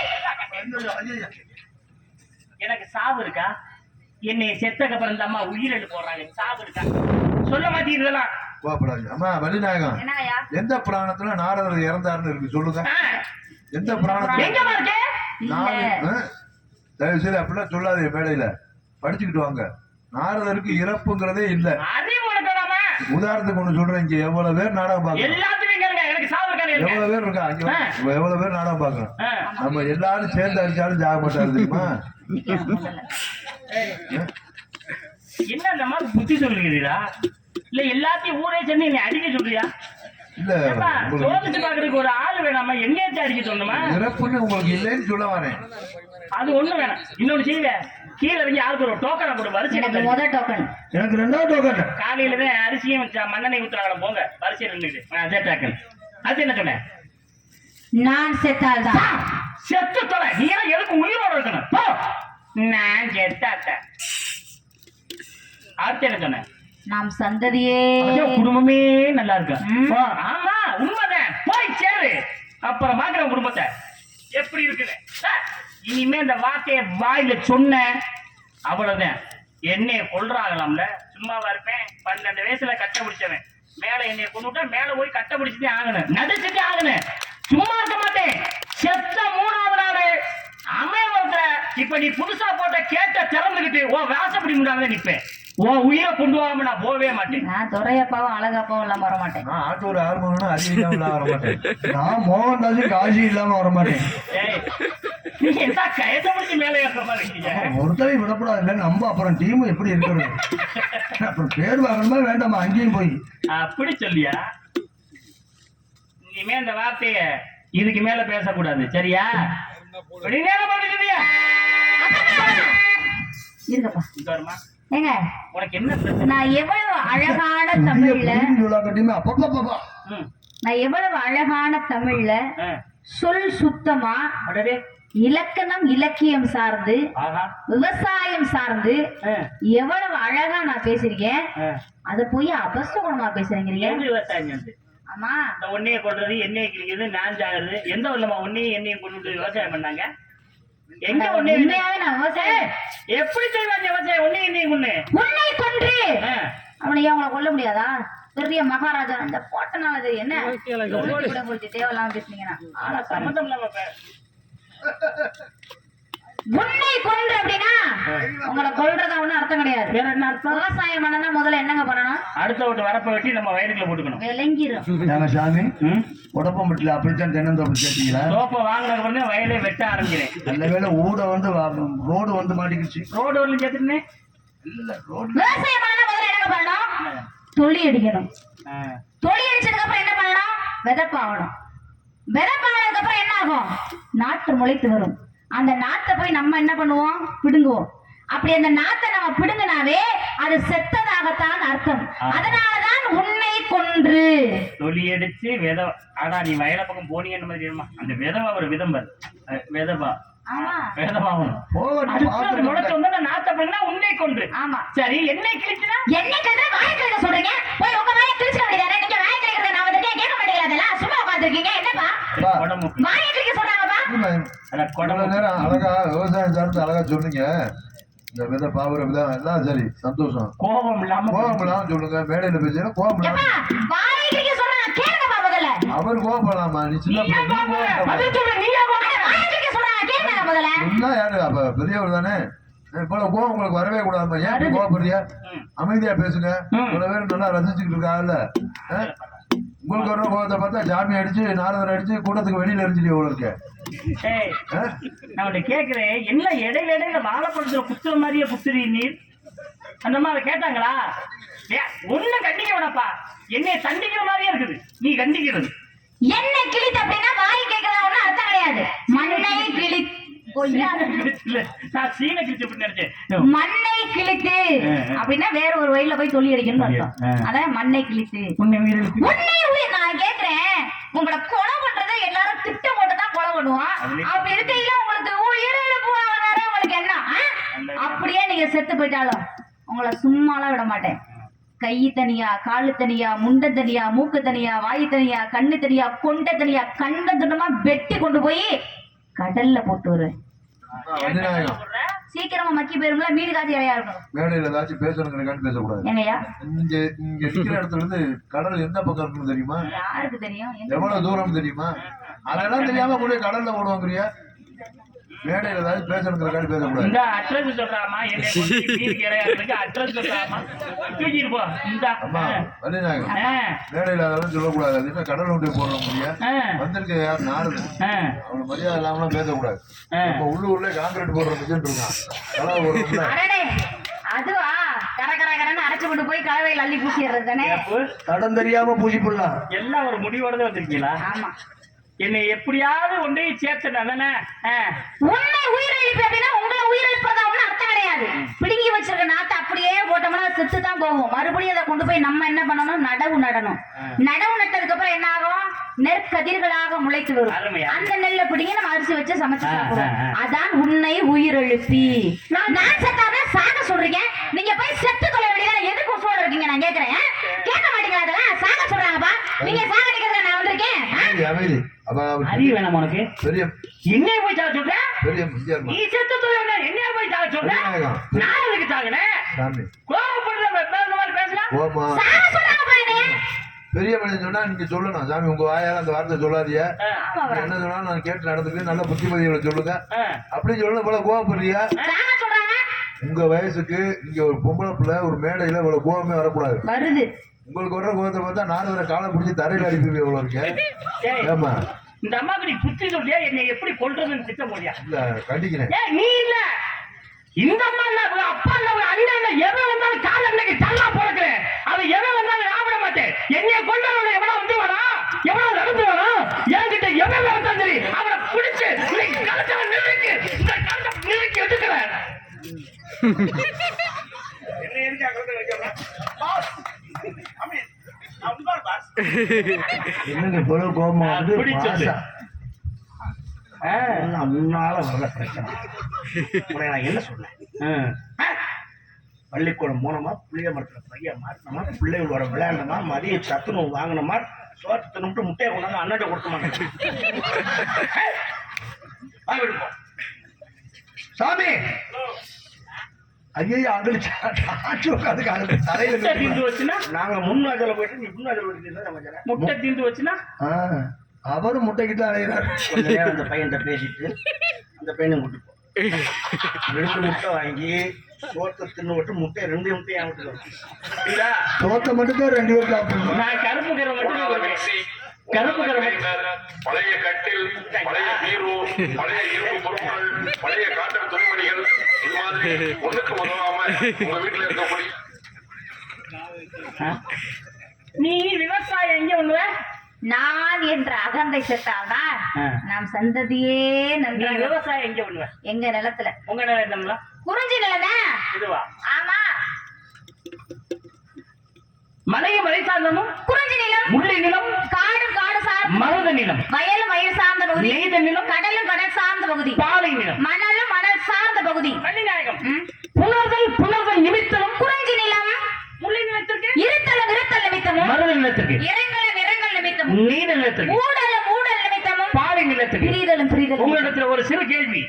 எனக்கு சாவு இருக்கா? என்னை செத்தக்கு அப்புறம் இந்த அம்மா உயிரிழந்து போடுறாங்க, சாவு இருக்கா? சொல்ல மாட்டீங்களா? கோபப்படாது. அம்மா வள்ளிநாயகம், என்னங்கய்யா? எந்த புராணத்துல நாரதர் இறந்தாருன்னு இருக்கு சொல்லுங்க. எந்த புராணத்துல? எங்க இருக்கு? தயவு செய்து அப்படிலாம் சொல்லாதே, மேடையில படிச்சுக்கிட்டு வாங்க. நாரதருக்கு இறப்புங்கிறதே இல்ல. அறிவு உனக்கு உதாரணத்துக்கு ஒண்ணு சொல்றேன், இங்க எவ்வளவு பேர் நாடகம் பாக்குறோம், எல்லாத்துக்கும் கேளுங்க. எனக்கு சாவு இருக்காது. எவ்வளவு பேர் இருக்கா அங்க, எவ்வளவு பேர் நாடகம் பாக்குறோம். நம்ம எல்லாரும் சேர்ந்து அடிச்சாலும் ஜாக மாட்டாரு தெரியுமா? என்ன இந்த மாதிரி புத்தி சொல்லுகிறீரா? இல்ல எல்லாத்தையும் ஊரே சேர்ந்து என்னை அடிக்க சொல்றியா? இல்ல, சோதிச்சு பாக்குறதுக்கு ஒரு ஆள் வேணாமா? என்னையாச்சும் அடிக்க சொன்னமா? இறப்புன்னு உங்களுக்கு இல்லைன்னு சொல்ல வரேன். அது ஒண்ணு வேணாம். இன்னொன்னு செய்யுங்க, கீழே இறங்கி ஆளுக்கு ஒரு டோக்கனை கொடு. வரிசை எனக்கு முதல் டோக்கன். எனக்கு 2வது டோக்கன். காலையில தான் அரிசியும் மண்ணெண்ணெய் ஊத்துறாங்களா, போங்க வரிசையில் நின்றுட்டு. அதே டோக்கன். அது என்ன சொன்ன? நான் செத்தால்தான். செத்து தொலை. நீ எல்லாம் எதுக்கு உயிரோட இருக்கணும்? போ. நான் செத்தாத்த. அடுத்து என்ன சொன்ன? நாம் சந்ததியே குடும்பமே நல்லா இருக்கு. ம். ஆமா உண்மைதான். போய் சேரு, அப்புறம் பாக்குற குடும்பத்தை எப்படி இருக்குது. இனிமே இந்த வார்த்தையை வாயில சொன்ன அவ்வளவுதான். என்னைய கொள்றாங்களாம்ல, சும்மாவா இருப்பேன்? 12 வயசுல கட்ட பிடிச்சவன் மேல என்னைய கொண்டு விட்டா மேல போய் கட்ட பிடிச்சுட்டே ஆகணும், நடிச்சுட்டே ஆகணும், சும்மா இருக்க மாட்டேன். செத்த 3வது நாள் அமையவர்ற இப்ப நீ புதுசா போட்ட கேட்ட திறந்துகிட்டு ஓ வாசப்படி முன்னால நிப்பேன். ஓ உயிரை கொண்டு வாம நான் போகவே மாட்டேன். நான் துறையப்பாவும் அழகப்பாவும் இல்லாம வர மாட்டேன். நான் ஆட்டோட ஆர்வம்னா அறிவு இல்லாம வர மாட்டேன். நான் மோகன்தாஸ் காசி இல்லாம வர மாட்டேன். நீ என்ன கயத்தை முடிச்சு மேலே ஏற்ற மாதிரி இருக்கீங்க? ஒருத்தரை விடப்படாது இல்ல, நம்ம அப்புறம் டீம் எப்படி இருக்கிறது? அப்புறம் பேர் வாங்கணுமா வேண்டாமா அங்கேயும் போய் அப்படி சொல்லியா? இனிமே இந்த வார்த்தைய இதுக்கு மேல பேசக்கூடாது, சரியா? இருக்கப்பா. இங்க வருமா? ஏங்க உனக்கு என்ன பிரச்சனை? நான் எவ்வளவு அழகான தமிழ்ல அப்பப்பா நான் எவ்வளவு அழகான தமிழ்ல சொல் சுத்தமா அடடே, இலக்கணம் இலக்கியம் சார்ந்து ஆஹா, விவசாயம் சார்ந்து எவ்வளவு அழகா நான் பேசிருக்கேன். அத போய் அபசகுணமா பேசுறீங்க. எங்க விவசாயம் செஞ்சு? ஆமா, இந்த ஒன்னைய கொள்றது, எண்ணெய் கிழிக்கிறது, நான் ஜாகிறது, எந்த உள்ளமா ஒன்னையும் எண்ணெயும் கொண்டு விவசாயம் பண்ணாங்க? எங்க ஒன்னைய உண்மையாவே நான் விவசாயம் எப்படி செய்வாங்க? விவசாயம் ஒன்னையும் எண்ணெயும் கொண்டு உன்னை கொன்று அவனையே அவங்களை கொல்ல முடியாதா? பெரிய மகாராஜா அந்த போட்டனால தெரியும் என்ன தேவையில்லாம பேசுனீங்கன்னா சம்மந்தம் இல்லாம உன்னை கொன்று அப்படின்னா உங்களை கொல்றதா ஒண்ணும் அர்த்தம் கிடையாது. வேற என்ன அர்த்தம்? விவசாயம் பண்ணனா முதல்ல என்னங்க பண்ணணும்? அடுத்த விட்டு வரப்ப வெட்டி நம்ம வயலுக்குள்ள போட்டுக்கணும். விளங்கிரும். நாங்க சாமி உடப்பம்பட்டில அப்படித்தான் தென்னந்தோப்பு சேர்த்தீங்களா? சோப்பை வாங்கினது வந்து வயலே வெட்ட ஆரம்பிக்கிறேன். நல்ல வேளை ஊட வந்து ரோடு வந்து மாட்டிக்கிச்சு. ரோடு வரலும் சேர்த்துட்டேன். இல்ல ரோடு விவசாயம் பண்ணனா முதல்ல என்னங்க பண்ணணும்? தொழி அடிக்கணும். தொழி அடிச்சதுக்கு அப்புறம் என்ன பண்ணணும்? விதைப்பாகணும். விதைப்பானதுக்கு அப்புறம் என்ன ஆகும்? நாற்று முளைத்து வரும். அந்த நாத்தை போய் நம்ம என்ன பண்ணுவோம்? பிடுங்குவோம். அப்படி அந்த நாத்தை நம்ம பிடுங்கினாவே அது செத்ததாகத்தான் அர்த்தம். அதனாலதான் உன்னை கொன்று தொலி அடிச்சு வித. ஆனா நீ வயல பக்கம் போனீங்கன்னு மாதிரி தெரியுமா? அந்த விதவா ஒரு விதம்பர் விதவா. ஆமா முளைச்சு வந்து நாத்த பண்ணா உன்னை கொன்று. ஆமா சரி, என்னை கிழிச்சுனா என்னை கிழிச்சா வாயை கிழிக்க சொல்றீங்க? போய் உங்க வாயை கிழிச்சு வேண்டியதானே? நீங்க வாயை கிழிக்கிறத நான் வந்து கேட்க மாட்டேங்கிறேன். அதெல்லாம் சும்மா உட்கார்ந்திருக்கீங்க. என்னப்பா உடம்பு வாயை கிழிக்க சொல்றாங்கப்பா? அதான் இவ்வளவு குடம்பு. நேரம் அழகா விவசாயம் சார்ந்து அழகா சொன்னீங்க. இந்த விதை பாவுற விதை எல்லாம் சரி, சந்தோஷம். கோபம் இல்லாம கோபம் இல்லாம சொல்லுங்க. மேடையில பேசுற கோபம் இல்லாம. எப்பா வாயை கிழிக்க சொல்றாங்க, கேளுங்கப்பா முதல்ல. அவர் கோபப்படலாமா? நீ சின்ன நீயா பிள்ளை, நீ கோபம்? கோபப்பட. அது சொல்லு, நீயா கோபம்? வாயை கிழிக்க சொல்றாங்க, கேளுங்க முதல்ல. சொன்னா யாரு? அப்ப பெரியவர் தானே. இவ்வளவு கோபம் உங்களுக்கு வரவே கூடாது. ஏன் இப்படி கோபப்படுறியா? அமைதியா பேசுங்க. இவ்வளவு பேர் நல்லா ரசிச்சுக்கிட்டு இருக்காங்கல்ல. உங்களுக்கு வர்ற கோபத்தை பார்த்தா ஜாமி அடிச்சு நாரதர் அடிச்சு கூட்டத்துக்கு வெளியில எரிஞ்சிட்டு எவ்வளவு இருக்க. ஏய், நான் உன்னை கேக்குறேன், என்ன இடையில வாழைப்பழத்துல குத்துற மாதிரியே குத்துறீ நீர்? அந்த மாதிரி கேட்டாங்களா? ஒண்ணு கண்டிக்க வேணாப்பா. என்னைய தண்டிக்கிற மாதிரியே இருக்குது நீ கண்டிக்கிறது. என்ன கிழித்து அப்படின்னா வாயை கேட்கறதா ஒண்ணும் அர்த்தம் கிடையாது. மண்ணை கிழி இல்ல, நான் சீன கிழிச்சு அப்படி நினைச்சேன். மண்ணை கிழித்து அப்படின்னா வேற ஒரு வழியில போய் சொல்லி அடிக்கணும்னு அர்த்தம். அதான் மண்ணை கிழித்து. உன்னை உயிரிழப்பு. உன்னை உயிர் நான் கேக்குறேன், உங்களை கொலை பண்றதை எல்லாரும் திட்டம் போட்டு தான் கொலை பண்ணுவோம். அப்படி இருக்கையில உங்களுக்கு உயிரிழப்பு வேற உங்களுக்கு என்ன? அப்படியே நீங்க செத்து போயிட்டாலும் உங்களை சும்மாலாம் விட மாட்டேன். கை தனியா, காலு தனியா, முண்டை தனியா, மூக்கு தனியா, வாய் தனியா, கண்ணு தனியா, கொண்டை தனியா, கண்ட துண்டமா வெட்டி கொண்டு போய் கடல்ல போட்டு வருவேன். சீக்கிரமா மக்கி போயிரும்ல, மீன் காட்சி இலையா இருக்கும். மேடையில ஏதாச்சும் பேசணுங்கிறக்கான்னு பேசக்கூடாது. என்னையா இங்க நிக்கிற இடத்துல இருந்து கடல் எந்த பக்கம் இருக்குன்னு தெரியுமா? யாருக்கு தெரியும்? எவ்வளவு தூரம் தெரியுமா? அதெல்லாம் தெரியாம கூட கடல்ல ஓடுவாங்கறியா? மேடையில ஏதாச்சும் பேசணுங்கிறக்கான்னு பேசக்கூடாது. இந்த அட்ரஸ் சொல்றாமா? என்ன மீன் கிடையாது, அட்ரஸ் சொல்றாமா? தூக்கிட்டு போ. இந்த அம்மா வள்ளிநாயகம், மேடையில அதெல்லாம் சொல்லக்கூடாது. அது என்ன கடல் ஒன்றை போடுற முடியா? வந்திருக்க யார்? நாரது. அவனை மரியாதை இல்லாமலாம் பேசக்கூடாது. நம்ம உள்ளூர்ல காங்கிரீட் போடுற மிஷின் இருக்கான். கலவை போடுறோம்ல. அடடே, அதுவா கரகரன்னு அரைச்சு கொண்டு போய் கலவையில் அள்ளி பூசிடுறது தானே? தடம் தெரியாம பூசி போடலாம். எல்லாம் ஒரு முடிவோட தான் வந்திருக்கீங்களா? ஆமா. என்னை எப்படியாவது ஒன்றே சேர்த்துட்டேன் தானே? உண்மை உயிரிழப்பு அப்படின்னா உங்களை உயிரிழப்பதா ஒன்றும் அர்த்தம் கிடையாது. பிடுங்கி வச்சிருக்க நாத்தை அப்படியே போட்டோம்னா செத்து தான் போகும். மறுபடியும் அதை கொண்டு போய் நம்ம என்ன பண்ணணும்? நடவு நடணும். நடவு நட்டதுக்கு அப்புறம் என்ன ஆகும்? நெற்கதிர்களாக முளைத்து வரும். அந்த நெல்லை பிடிங்கி நம்ம அரிசி வச்சு சமைச்சு சாப்பிடுவோம். அதான் உன்னை உயிரிழப்பி. நான் செத்தாவே சாக சொல்றீங்க, நீங்க போய் செத்து கொள்ள வேண்டியதான். எதுக்கு உசுவோட இருக்கீங்க? நான் கேட்கறேன், கேட்க மாட்டீங்களா? அதெல்லாம் சாக சொல்றாங்கப்பா. நீங்க சாகடிக்கிறத நான் வந்திருக்கேன். அமைதி. அறிவு வேணாம் உனக்கு? பெரிய என்ன போய் சாக சொல்ற? பெரிய நீ செத்து தொழில் என்ன போய் சாக சொல்ற? நான் அதுக்கு சாகுனேன். கோபப்படுற மாதிரி பேசலாம். சாக சொல்றாங்கப்பா. பெரிய மனிதன் சொன்னா நீங்க சொல்லணும். சாமி உங்க வாயால அந்த வார்த்தை சொல்லாதீங்க. என்ன சொன்னாலும் நான் கேட்டு நடந்துக்கிறேன். நல்ல புத்திமதிகளை சொல்லுங்க. அப்படி சொல்லணும். போல கோவப்படுறியா? உங்க வயசுக்கு இங்க ஒரு பொம்பளை பிள்ளை ஒரு மேடையில இவ்வளவு கோவமே வரக்கூடாது. வருது. உங்களுக்கு வர்ற கோவத்தை பார்த்தா நாலு வரை காலை பிடிச்சி தரையில் அடிப்பீங்க. எவ்வளவு இருக்கு? ஏமா இந்த அம்மாக்கு நீ புத்தி சொல்லியா? என்னை எப்படி கொள்றதுன்னு திட்ட முடியா? இல்ல கண்டிக்கிறேன். நீ இல்ல, இந்த அம்மா இல்ல, அப்பா இல்ல, அண்ணன் இல்ல, எவன் வந்தாலும் கால அன்னைக்கு தள்ளா போறேன். அது எவன் வந்தாலும் நான் விட மாட்டேன். என்னைய கொண்டவன எவ்வளவு வந்து வேணா, எவ்வளவு நடந்து வேணா, என்கிட்ட எவன் வந்தாலும் சரி அவனை பிடிச்சு இன்னைக்கு கழுத்தை நிறுத்தி இந்த கழுத்தை நிறுத்தி எடுக்கிறேன். என்ன எதுக்கு அங்கே வைக்கிறேன்? என்னங்க இவ்வளவு கோபமா வந்து முன்னால வர பிரச்சனை. நான் என்ன சொன்னேன்? பள்ளிக்கூடம் போனோமா, பிள்ளைய மரத்துல பையன் மாட்டினோமா, பிள்ளைகளோட விளையாண்டமா, மதிய சத்துணவு வாங்கினோமா, சோத்து தின்னுட்டு முட்டையை கொண்டாந்து அண்ணாட்ட கொடுத்தோமா. சாமி ஐயோ அங்களுக்கு தலையில தீந்து வச்சுன்னா நாங்க முன்னாஜல போயிட்டு நீ முன்னாஜல போயிட்டு முட்டை தீந்து வச்சுன்னா அவரும் முட்டைக்கிட்டு அலைகிறார். கொஞ்ச நேரம் அந்த பையன்கிட்ட பேசிட்டு அந்த பையனை கூட்டு போ. 2 முட்டை வாங்கி சோத்தை தின்னு விட்டு முட்டை 2 முட்டையும் விட்டுருவோம். சரியா? சோத்தை மட்டும் தான் 2 பேர் சாப்பிடணும். நான் கருப்பு கரை மட்டும் கொடுக்குறேன். கருப்பு கரை மட்டும். பழைய கட்டில், பழைய பீரோ, பழைய இரும்பு பொருட்கள், பழைய காட்டன் துணிமணிகள், இது மாதிரி ஒண்ணுக்கு உதவாம உங்க வீட்டுல இருக்கக்கூடிய ஆ? நீ விவசாயம் எங்க பண்ணுவ? நான் என்ற அகந்தை செத்தால்தான் ஆ. நாம் சந்ததியே நீ நன்றாக விவசாயம் எங்க பண்ணுவ? எங்க நிலத்துல உங்க நிலம் குறிஞ்சி நிலதான். இதுவா? ஆமா, மலையும் மலை சார்ந்தமும், குறிஞ்சி நிலம், முல்லை நிலம், காடும் காடு சார்ந்த, மருத நிலம், வயலும் வயல் சார்ந்த பகுதி, நெய்த நிலம், கடலும் கடல் சார்ந்த பகுதி, பாலை நிலம், மணலும் மணல் சார்ந்த பகுதி, கன்னிநாயகம், ம். புணர்தல் நிமித்தம், குறிஞ்சி நிலம், முல்லை நிலத்திற்கு, இருத்தல் நிமித்தமும், மருத நிலத்திற்கு, இரங்கல் நிமித்தமும், நெய்த நிலத்திற்கு, ஊடல் நிமித்தமும், பாலை நிலத்திற்கு. பிரிதலும் உங்களிடத்துல ஒரு சிறு கேள்வி.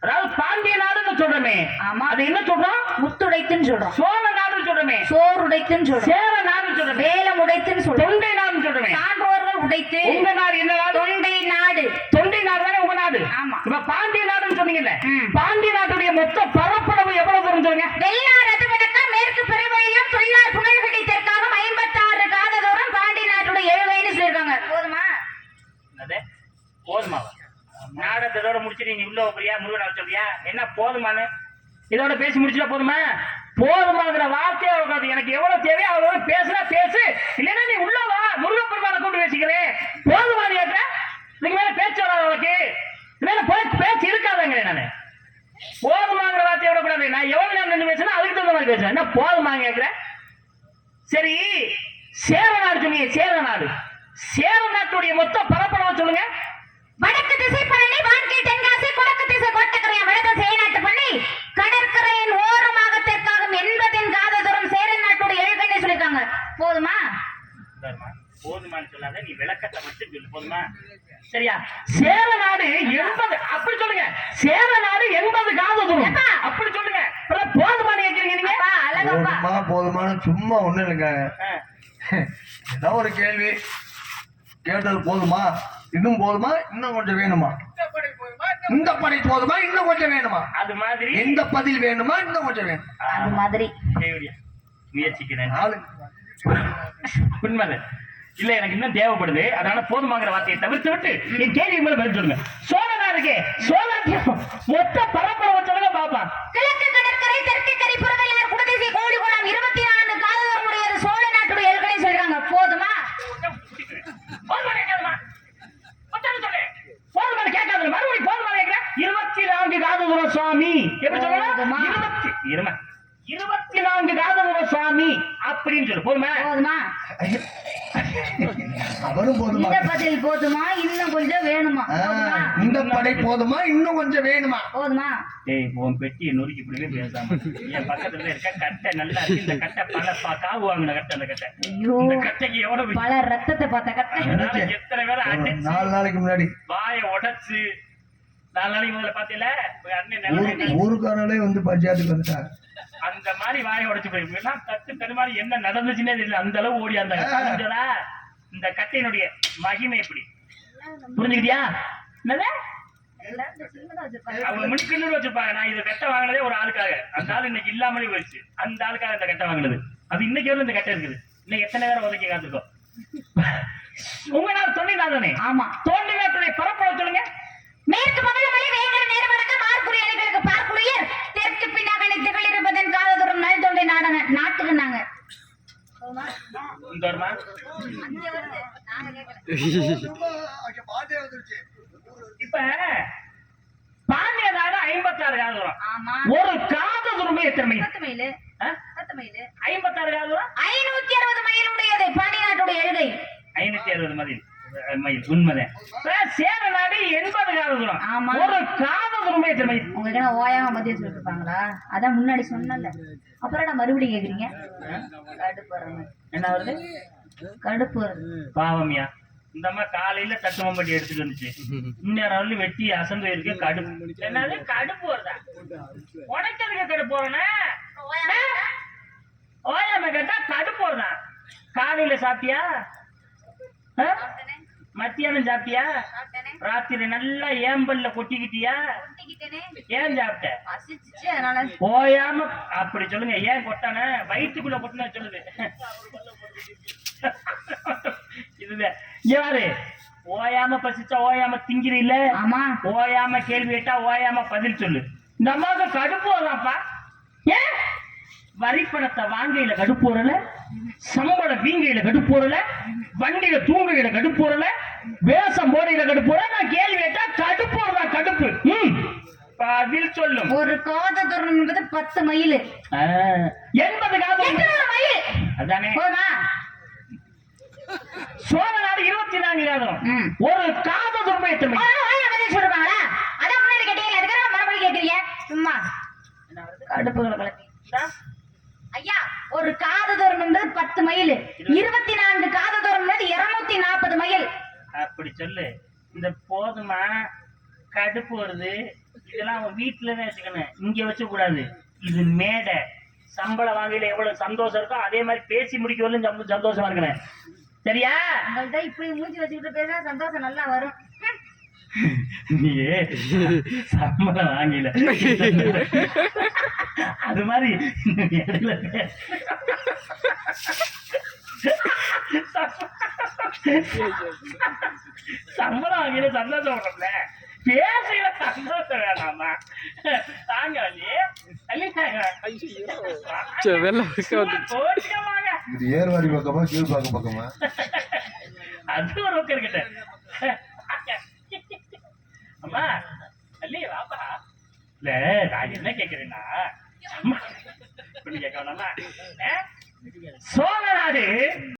அதாவது பாண்டிய நாடுன்னு சொல்றமே, ஆமா. அது என்ன சொல்றோம்? முத்துடைத்துன்னு சொல்றோம், சோழ நாடுன்னு சொல்றமே, சோறுடைத்துன்னு சொல்றோம், சேர நாடுன்னு சொல்றமே, வேலம் உடைத்துன்னு சொல்றோம், தொண்டை நாடுன்னு சொல்றமே. சான்றோர்கள் உடைத்து உங்க நாடு என்ன நாடு? தொண்டை நாடு. தொண்டை நாடு தானே உங்க நாடு. ஆமா. இப்ப பாண்டிய நாடுன்னு சொன்னீங்கல்ல, ம். பாண்டிய நாட்டுடைய மொத்த பரப்பளவு எவ்வளவு தூரம் சொல்லுங்க? வெள்ளார் ரதவடக்கா மேற்கு பெருவழியும் தொழிலார் புகழ்கடி தெற்காக 56 காத தூரம் பாண்டி நாட்டுடைய 7 வயது சொல்லிருக்காங்க. போதுமா? என்னது? போதுமாவா? நாடகத்தை இதோட முடிச்சுட்டு நீ உள்ள போறியா? முருகன் சொல்றியா? என்ன போதுமானு? இதோட பேசி முடிச்சுட்டா போதுமா? போதுமாங்கிற வார்த்தையே இருக்காது. எனக்கு எவ்வளவு தேவையோ அவ்வளவு பேசுனா பேசு, இல்லைன்னா நீ உள்ள வா, முருகப்பெருமான கூட்டு பேசிக்கிறேன். போதுமா நீ கேட்க? இதுக்கு மேல பேச்சு வராது உனக்கு. மேல பேச்சு இருக்காதாங்க. நானு போதுமாங்கிற வார்த்தையை விடக்கூடாது. நான் எவ்வளவு நேரம் நின்று பேசுனா அதுக்கு தகுந்த மாதிரி பேசுறேன். என்ன போதுமாங்க கேட்கிறேன்? சரி, சேர நாடு சொன்னீங்க. சேர நாட்டுடைய மொத்த பரப்பளவு சொல்லுங்க. வடக்கு திசை பழனி, வான்கீழ் தென்காசி, குடக்கு திசை கோட்டக்கரை, வடக்கு சேநாட்டு பண்ணி, கடற்கரையின் ஓரமாக தெற்காகும் 80 காத தூரம் சேர நாட்டுடைய 7 கண்ணி சொல்லிருக்காங்க. போதுமா? போதுமான்னு சொல்லாத, நீ விளக்கத்தை மட்டும் சொல்லு. போதுமா? சரியா? சேர நாடு 80, அப்படி சொல்லுங்க. சேர நாடு 80 காத தூரம், ஏப்பா. அப்படி சொல்லுங்க. அப்புறம் போதுமான்னு கேட்கிறீங்க நீங்க? அப்பா, அழகப்பா. போதுமான சும்மா ஒண்ணு இல்லைங்க. ஆ. ஏதோ ஒரு கேள்வி கேட்டது போதுமா, இன்னும் போதுமா, இன்னும் கொஞ்சம் வேணுமா, இந்த படை போதுமா, இன்னும் கொஞ்சம் வேணுமா, அது மாதிரி எந்த பதில் வேணுமா, இன்னும் கொஞ்சம் வேணும். அது மாதிரி முயற்சிக்கிறேன். நாலு உண்மைதான். இல்ல, எனக்கு இன்னும் தேவைப்படுது. அதனால போதுமாங்கிற வார்த்தையை தவிர்த்து விட்டு என் கேள்வி மேல பதில் சொல்லுங்க. சோழ நாடுக்கு மொத்த பரப்பளவு சொல்லுங்க பாப்பா. கிழக்கு கடற்கரை, தெற்கு கரை, புறவெளியார், குடதிசை, கோழிகுளம் 24 காத தூரம் உடையது சோழ நாட்டுடைய 7 கண்ணி சொல்றாங்க. போதுமா? போதுமானு கேட்காதம்மா. மொத்தம் சொல்லு. போதுமானு கேட்காத. மறுபடியும் போதுமானு கேட்கிறேன். 24 காத தூரம் சுவாமி. எப்படி போதுமா? சொல்லணும்? 24 காத தூரம் சுவாமி அப்படின்னு சொல்லு. போதுமா? போதுமா? அவரும் போதுமா, இந்த பதில் போதுமா, இன்னும் கொஞ்சம் வேணுமா? போதுமா? இந்த படை போதுமா, இன்னும் கொஞ்சம் வேணுமா. போதுமா? ஏய், உன் பெட்டியை நொறுக்கி இப்படிவே பேசாம என் பக்கத்துல இருக்க கட்டை நல்லா இருக்கு. இந்த கட்டை காவு வாங்கின கட்டை. அந்த கட்டை, ஐயோ, இந்த கட்டைக்கு எவ்வளவு பல ரத்தத்தை பார்த்த கட்டை. அதனால எத்தனை பேரை அடிச்சு 4 நாளைக்கு முன்னாடி வாயை உடைச்சு 4 நாளைக்கு முதல்ல பாத்தீங்களா? அண்ணன் நிலைமை ஊருக்காரங்களே வந்து பஞ்சாயத்துக்கு வந்துட்டாங்க. அந்த மாதிரி வாயை உடைச்சு போயிருக்கீங்கன்னா தட்டு தடுமாறி என்ன நடந்துச்சுன்னே தெரியல. அந்த அளவு ஓடி அந்த இந்த கட்டையினுடைய மகிமை எப்படி புரிஞ்சுக்கிட்டியா? என்னது? அவங்க முன்பின்னு வச்சிருப்பாங்க. நான் இதை கட்டை வாங்கினதே ஒரு ஆளுக்காக. அந்த ஆள் இன்னைக்கு இல்லாமலே போயிடுச்சு. அந்த ஆளுக்காக இந்த கட்டை வாங்கினது. அது இன்னைக்கு வரும். இந்த கட்டை இருக்குது. இன்னைக்கு எத்தனை பேரை உதக்கி காத்துக்கோ. உங்க நாள் தொண்டை நாள் தானே? ஆமா. தொண்டை நாட்டுடைய பரப்பளவு சொல்லுங்க. மேற்கு பகலமலை, வேங்கட நேர்வடக்கு, மார்குறி அணைகளுக்கு பார்க்குளியர், தெற்கு பின்னாக நித்துகள் 20 காத தூரம் நல் தொண்டை நாடன நாட்டுக்கு நாங்க. இந்த வருமா? இப்ப பாண்டிய நாடு 56 காத தூரம். ஆமா. ஒரு காத தூரம் எத்தனை மைல்? 10 மைல். 10 மைல். 56 காத தூரம் 560 மைல் உடையது பாண்டி நாட்டுடைய எழுகை. 560 மைல். உண்மைதான். சேர நாடு 80 காத தூரம். ஆமா. ஒரு காத தூரம் எத்தனை மைல்? உங்களுக்கு என்ன ஓயாம பதில் சொல்லிட்டு இருப்பாங்களா? அதான் முன்னாடி சொன்னல. அப்புறம் நான் மறுபடியும் கேக்குறீங்க. கடுப்பு வர்றது. என்ன வருது? கடுப்பு வருது. பாவமியா, இந்த அம்மா காலையில தட்டுமம்பட்டி எடுத்துட்டு வந்துச்சு. இந்நேரம் வெட்டி அசந்து இருக்கு. கடுப்பு என்னது? கடுப்பு வருதா? உனக்கு கடுப்பு வரனே? ஓயாம கேட்டா கடுப்பு வருதா? காலையில சாப்பிட்டியா? மத்தியானம் சாப்பிட்டியா? ராத்திரி நல்லா ஏம்பல்ல கொட்டிக்கிட்டியா? ஏன் சாப்பிட்ட? பசிச்சுச்சு, அதனால ஓயாம அப்படி சொல்லுங்க. ஏன் கொட்டான? வயிற்றுக்குள்ள கொட்டினா சொல்லுது. இதுதான் யாரு ஓயாம பசிச்சா ஓயாம திங்கிறீல்ல? ஆமா. ஓயாம கேள்வி கேட்டா ஓயாம பதில் சொல்லு. இந்த அம்மாவுக்கு கடுப்பு வரலாம்ப்பா. ஏன் வரி பணத்தை வாங்கையில கடுப்பு வரல, சம்பள வீங்கையில கடுப்பு வரல, வண்டியில தூங்கையில கடுப்பு வரல, வேஷம் போடையில கடுப்பு வரல. நான் கேள்வி கேட்டா கடுப்பு வரல. கடுப்பு பதில் சொல்லும். ஒரு காத தூரம் என்பது 10 மைல். 80 காதம் மைல் அதானே. போதா? சோழ நாடு 24 காதம். ஒரு காத தூரம் எத்தனை மைல்? சொல்றாங்களா? அதான் முன்னாடி கேட்டீங்க, அதுக்காக மறுபடியும் கேட்கறீங்க சும்மா கடுப்புகளை கலப்பி. ஐயா, ஒரு காத தூரம் என்பது 10 மைல். 24 காத தூரம் என்பது 240 மைல். அப்படி சொல்லு. இந்த போதுமா? கடுப்பு வருது. இதெல்லாம் அவன் வீட்டுலதான் வச்சுக்கணும், இங்க வச்ச கூடாது. இது மேடை. சம்பளம் வாங்கல எவ்வளவு சந்தோஷம் இருக்கோ அதே மாதிரி பேசி முடிக்க வரலும் சந்தோஷமா இருக்கணும். சரியா? உங்கள்ட்ட இப்படி மூஞ்சி வச்சுக்கிட்டு பேச சந்தோஷம் நல்லா வரும். நீ சம்பளம் வாங்கல அது மாதிரி இடையில சம்பளம் வாங்கல சந்தோஷம் வரல, பேசல சந்தோஷம் வேணாமா? தாங்க இது ஏர்வாடி பக்கமா கீழ்பாக்கம் பக்கமா? அது ஒரு பக்கம் இருக்கட்டும். அம்மா அல்லி வாப்பா. இல்ல நான் என்ன கேக்குறேன்னா, கேட்க வேணாமா? சோழ நாடு